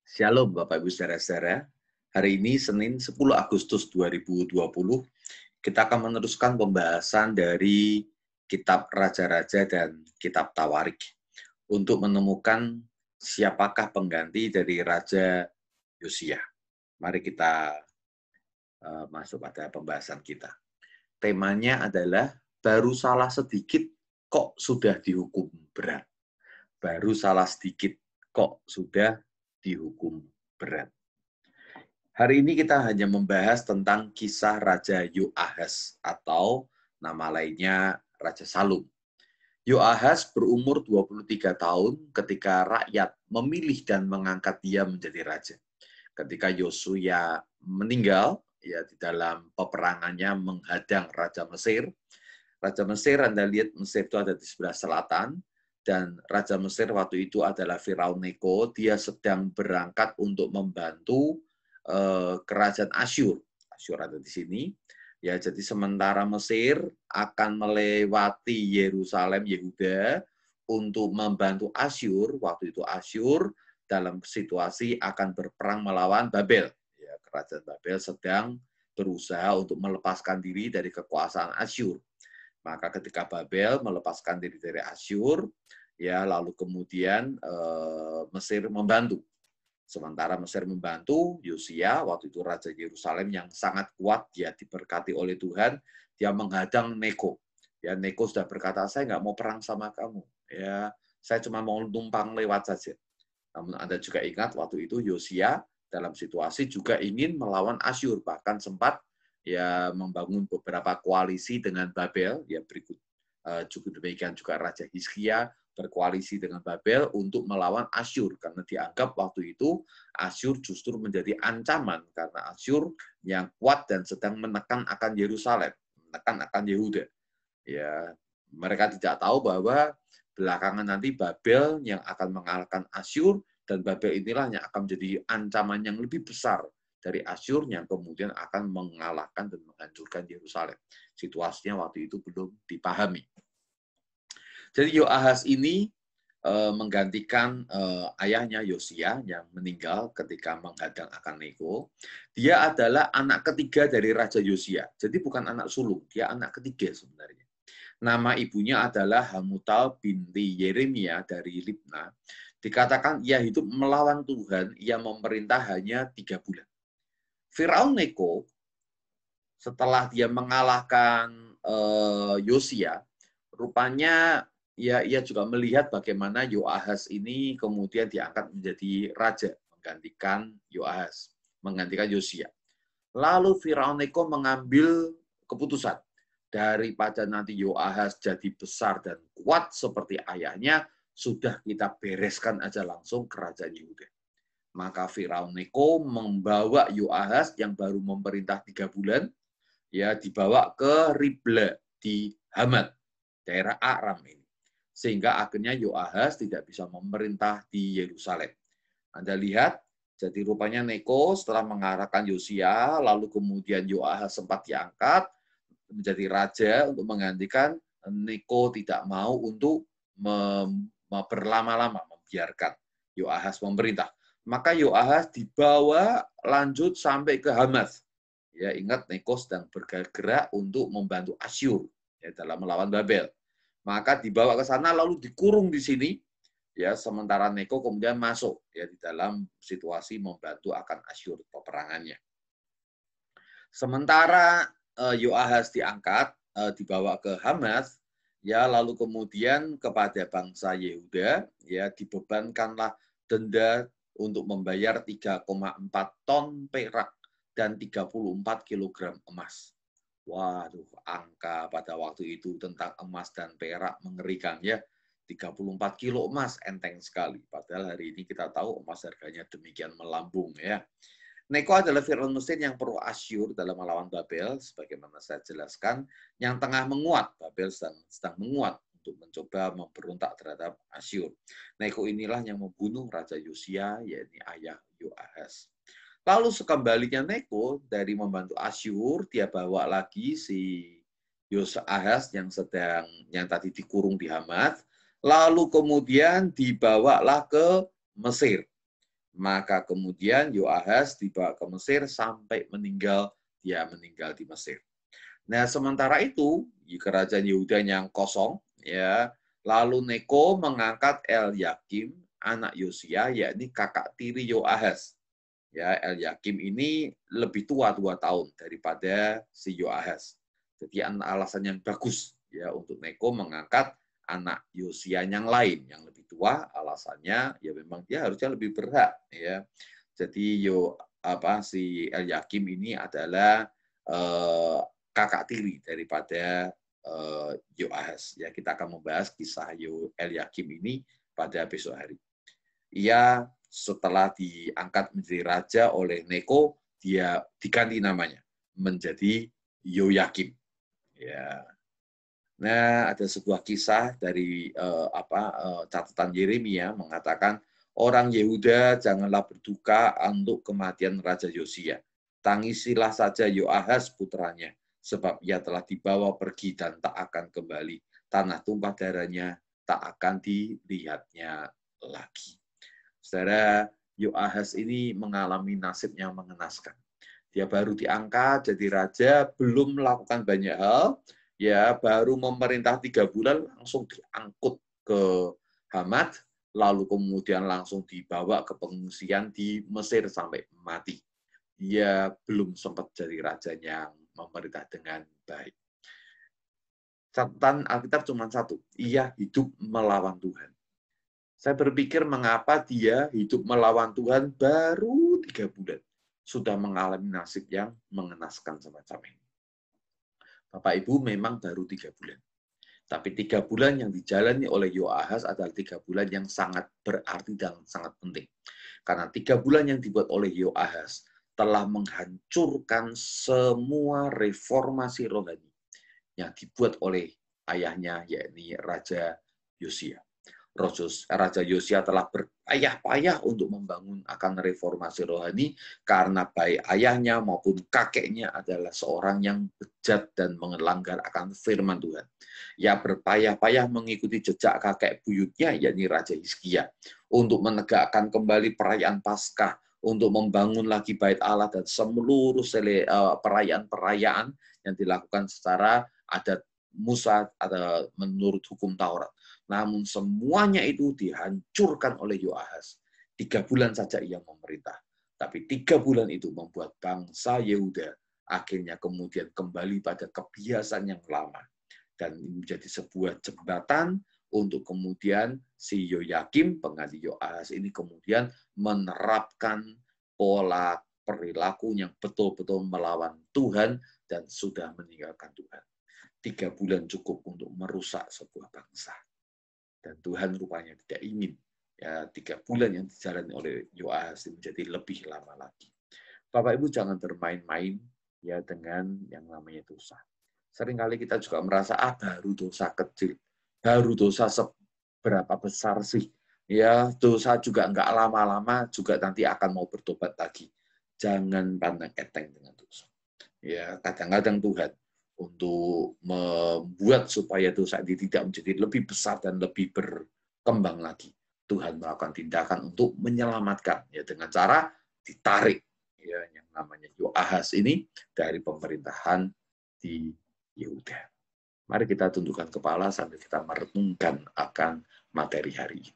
Shalom Bapak Ibu Saudara-saudara. Hari ini Senin 10 Agustus 2020, kita akan meneruskan pembahasan dari Kitab Raja-Raja dan Kitab Tawarik untuk menemukan siapakah pengganti dari Raja Yosia. Mari kita masuk pada pembahasan kita. Temanya adalah baru salah sedikit kok sudah dihukum berat. Baru salah sedikit kok sudah dihukum berat. Hari ini kita hanya membahas tentang kisah Raja Yoahaz atau nama lainnya Raja Salum. Yoahaz berumur 23 tahun ketika rakyat memilih dan mengangkat dia menjadi raja. Ketika Yosua meninggal, ya di dalam peperangannya menghadang Raja Mesir. Raja Mesir, Anda lihat Mesir itu ada di sebelah selatan, dan Raja Mesir waktu itu adalah Firaun Neko. Dia sedang berangkat untuk membantu kerajaan Asyur. Asyur ada di sini. Ya, jadi sementara Mesir akan melewati Yerusalem, Yehuda, untuk membantu Asyur. Waktu itu Asyur dalam situasi akan berperang melawan Babel. Ya, kerajaan Babel sedang berusaha untuk melepaskan diri dari kekuasaan Asyur. Maka ketika Babel melepaskan diri dari Asyur, ya lalu kemudian Mesir membantu. Sementara Mesir membantu, Yosia, waktu itu Raja Yerusalem yang sangat kuat, dia diberkati oleh Tuhan, dia menghadang Neko. Ya, Neko sudah berkata, saya nggak mau perang sama kamu. Ya, saya cuma mau numpang lewat saja. Namun Anda juga ingat waktu itu Yosia dalam situasi juga ingin melawan Asyur, bahkan sempat ya membangun beberapa koalisi dengan Babel. Ya berikut juga demikian juga Raja Hizkia berkoalisi dengan Babel untuk melawan Asyur, karena dianggap waktu itu Asyur justru menjadi ancaman karena Asyur yang kuat dan sedang menekan akan Yerusalem, menekan akan Yehuda. Ya, mereka tidak tahu bahwa belakangan nanti Babel yang akan mengalahkan Asyur, dan Babel inilah yang akan menjadi ancaman yang lebih besar dari Asyur yang kemudian akan mengalahkan dan menghancurkan Yerusalem. Situasinya waktu itu belum dipahami. Jadi Yoahaz ini menggantikan ayahnya Yosia yang meninggal ketika menghadang akan Neko. Dia adalah anak ketiga dari Raja Yosia. Jadi bukan anak sulung, dia anak ketiga sebenarnya. Nama ibunya adalah Hamutal binti Yeremia dari Libna. Dikatakan ia hidup melawan Tuhan, ia memerintah hanya 3 bulan. Firaun Neko, setelah dia mengalahkan Yosia, rupanya ya, ia juga melihat bagaimana Yoahaz ini kemudian diangkat menjadi raja, menggantikan Yoahaz, menggantikan Yosia. Lalu Firaun Neko mengambil keputusan, daripada nanti Yoahaz jadi besar dan kuat seperti ayahnya, sudah kita bereskan aja langsung kerajaan Yehuda. Maka Firaun Neko membawa Yoahaz yang baru memerintah 3 bulan, ya dibawa ke Ribla di Hamat, daerah Aram ini. Sehingga akhirnya Yoahaz tidak bisa memerintah di Yerusalem. Anda lihat, jadi rupanya Neko setelah mengalahkan Yosia, lalu kemudian Yoahaz sempat diangkat menjadi raja untuk menggantikan. Neko tidak mau untuk berlama-lama membiarkan Yoahaz memerintah. Maka Yoahaz dibawa lanjut sampai ke Hamath. Ya, ingat Neko sedang bergerak untuk membantu Asyur ya, dalam melawan Babel. Maka dibawa ke sana lalu dikurung di sini, ya sementara Neko kemudian masuk ya di dalam situasi membantu akan Asyur peperangannya. Sementara Yoahaz diangkat, dibawa ke Hamath, ya lalu kemudian kepada bangsa Yehuda ya dibebankanlah denda untuk membayar 3,4 ton perak dan 34 kg emas. Waduh, angka pada waktu itu tentang emas dan perak mengerikan ya. 34 kilo emas enteng sekali. Padahal hari ini kita tahu emas harganya demikian melambung ya. Neko adalah Firaun Mesir yang pro Asyur dalam melawan Babel, sebagaimana saya jelaskan, yang tengah menguat. Babel sedang menguat untuk mencoba memberontak terhadap Asyur. Neko inilah yang membunuh Raja Yosia, yaitu ayah Yoahaz. Lalu sekembalinya Neko dari membantu Asyur, dia bawa lagi si Yoahaz yang tadi dikurung di Hamath, lalu kemudian dibawalah ke Mesir. Maka kemudian Yoahaz dibawa ke Mesir sampai meninggal, dia meninggal di Mesir. Nah, sementara itu, kerajaan Yehuda yang kosong, ya, lalu Neko mengangkat Elyakim, anak Yosia, yakni kakak tiri Yoahaz. Ya, Elyakim ini lebih tua 2 tahun daripada si Yoahaz. Jadi alasan yang bagus ya untuk Neko mengangkat anak Yosia yang lain yang lebih tua, alasannya ya memang dia harusnya lebih berhak ya. Jadi si Elyakim ini adalah kakak tiri daripada Yoahaz. Ya, kita akan membahas kisah Elyakim ini pada besok hari. Ia setelah diangkat menjadi raja oleh Neko, dia diganti namanya menjadi Yoyakim. Ya. Nah, ada sebuah kisah dari catatan Yeremia mengatakan, orang Yehuda janganlah berduka untuk kematian Raja Yosia. Tangisilah saja Yoahaz putranya, sebab ia telah dibawa pergi dan tak akan kembali. Tanah tumpah darahnya tak akan dilihatnya lagi. Saudara, Yoahaz ini mengalami nasib yang mengenaskan. Dia baru diangkat jadi raja, belum melakukan banyak hal, ya baru memerintah 3 bulan langsung diangkut ke Hamat, lalu kemudian langsung dibawa ke pengungsian di Mesir sampai mati. Dia belum sempat jadi raja yang memerintah dengan baik. Catatan Alkitab cuma satu, ia hidup melawan Tuhan. Saya berpikir mengapa dia hidup melawan Tuhan baru 3 bulan. Sudah mengalami nasib yang mengenaskan semacam ini. Bapak Ibu memang baru 3 bulan. Tapi 3 bulan yang dijalani oleh Yoahaz adalah 3 bulan yang sangat berarti dan sangat penting. Karena 3 bulan yang dibuat oleh Yoahaz telah menghancurkan semua reformasi rohani yang dibuat oleh ayahnya, yakni Raja Yosia. Raja Yosia telah berpayah-payah untuk membangun akan reformasi rohani karena baik ayahnya maupun kakeknya adalah seorang yang bejat dan melanggar akan firman Tuhan. Ia berpayah-payah mengikuti jejak kakek buyutnya, yakni Raja Hizkia, untuk menegakkan kembali perayaan Paskah, untuk membangun lagi bait Allah dan seluruh perayaan-perayaan yang dilakukan secara adat Musa atau menurut hukum Taurat. Namun semuanya itu dihancurkan oleh Yoahaz. 3 bulan saja ia memerintah. Tapi 3 bulan itu membuat bangsa Yehuda akhirnya kemudian kembali pada kebiasaan yang lama. Dan menjadi sebuah jembatan untuk kemudian si Yoyakim, pengganti Yoahaz ini kemudian menerapkan pola perilaku yang betul-betul melawan Tuhan dan sudah meninggalkan Tuhan. 3 bulan cukup untuk merusak sebuah bangsa. Dan Tuhan rupanya tidak ingin ya 3 bulan yang dijalani oleh Yoahaz menjadi lebih lama lagi. Bapak Ibu jangan bermain-main ya dengan yang namanya dosa. Seringkali kita juga merasa baru dosa kecil, baru dosa seberapa besar sih? Ya dosa juga enggak lama-lama juga nanti akan mau bertobat lagi. Jangan pandang enteng dengan dosa. Ya kadang-kadang Tuhan untuk membuat supaya dosa ini tidak menjadi lebih besar dan lebih berkembang lagi. Tuhan melakukan tindakan untuk menyelamatkan ya dengan cara ditarik ya yang namanya Yoahaz ini dari pemerintahan di Yehuda. Mari kita tundukkan kepala sambil kita merenungkan akan materi hari ini.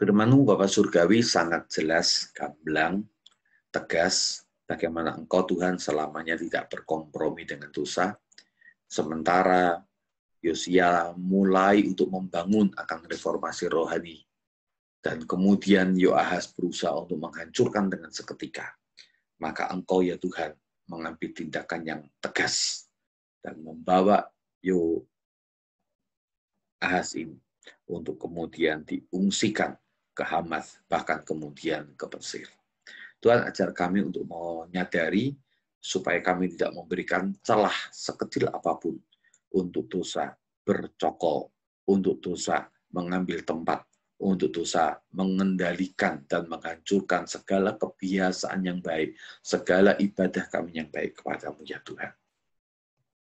Firman-Mu Bapa Surgawi sangat jelas, gamblang, tegas, bagaimana Engkau Tuhan selamanya tidak berkompromi dengan dosa, sementara Yosia mulai untuk membangun akan reformasi rohani, dan kemudian Yoahaz berusaha untuk menghancurkan dengan seketika. Maka Engkau ya Tuhan mengambil tindakan yang tegas dan membawa Yoahaz ini untuk kemudian diungsikan ke Hamat, bahkan kemudian ke Mesir. Tuhan ajar kami untuk menyadari supaya kami tidak memberikan celah sekecil apapun untuk dosa bercokol, untuk dosa mengambil tempat, untuk dosa mengendalikan dan menghancurkan segala kebiasaan yang baik, segala ibadah kami yang baik kepada-Mu ya Tuhan.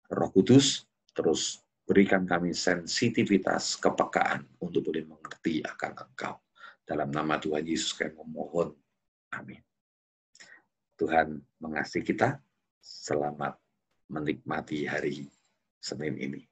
Roh Kudus terus berikan kami sensitivitas, kepekaan untuk boleh mengerti akan Engkau. Dalam nama Tuhan Yesus kami memohon. Amin. Tuhan mengasihi kita. Selamat menikmati hari Senin ini.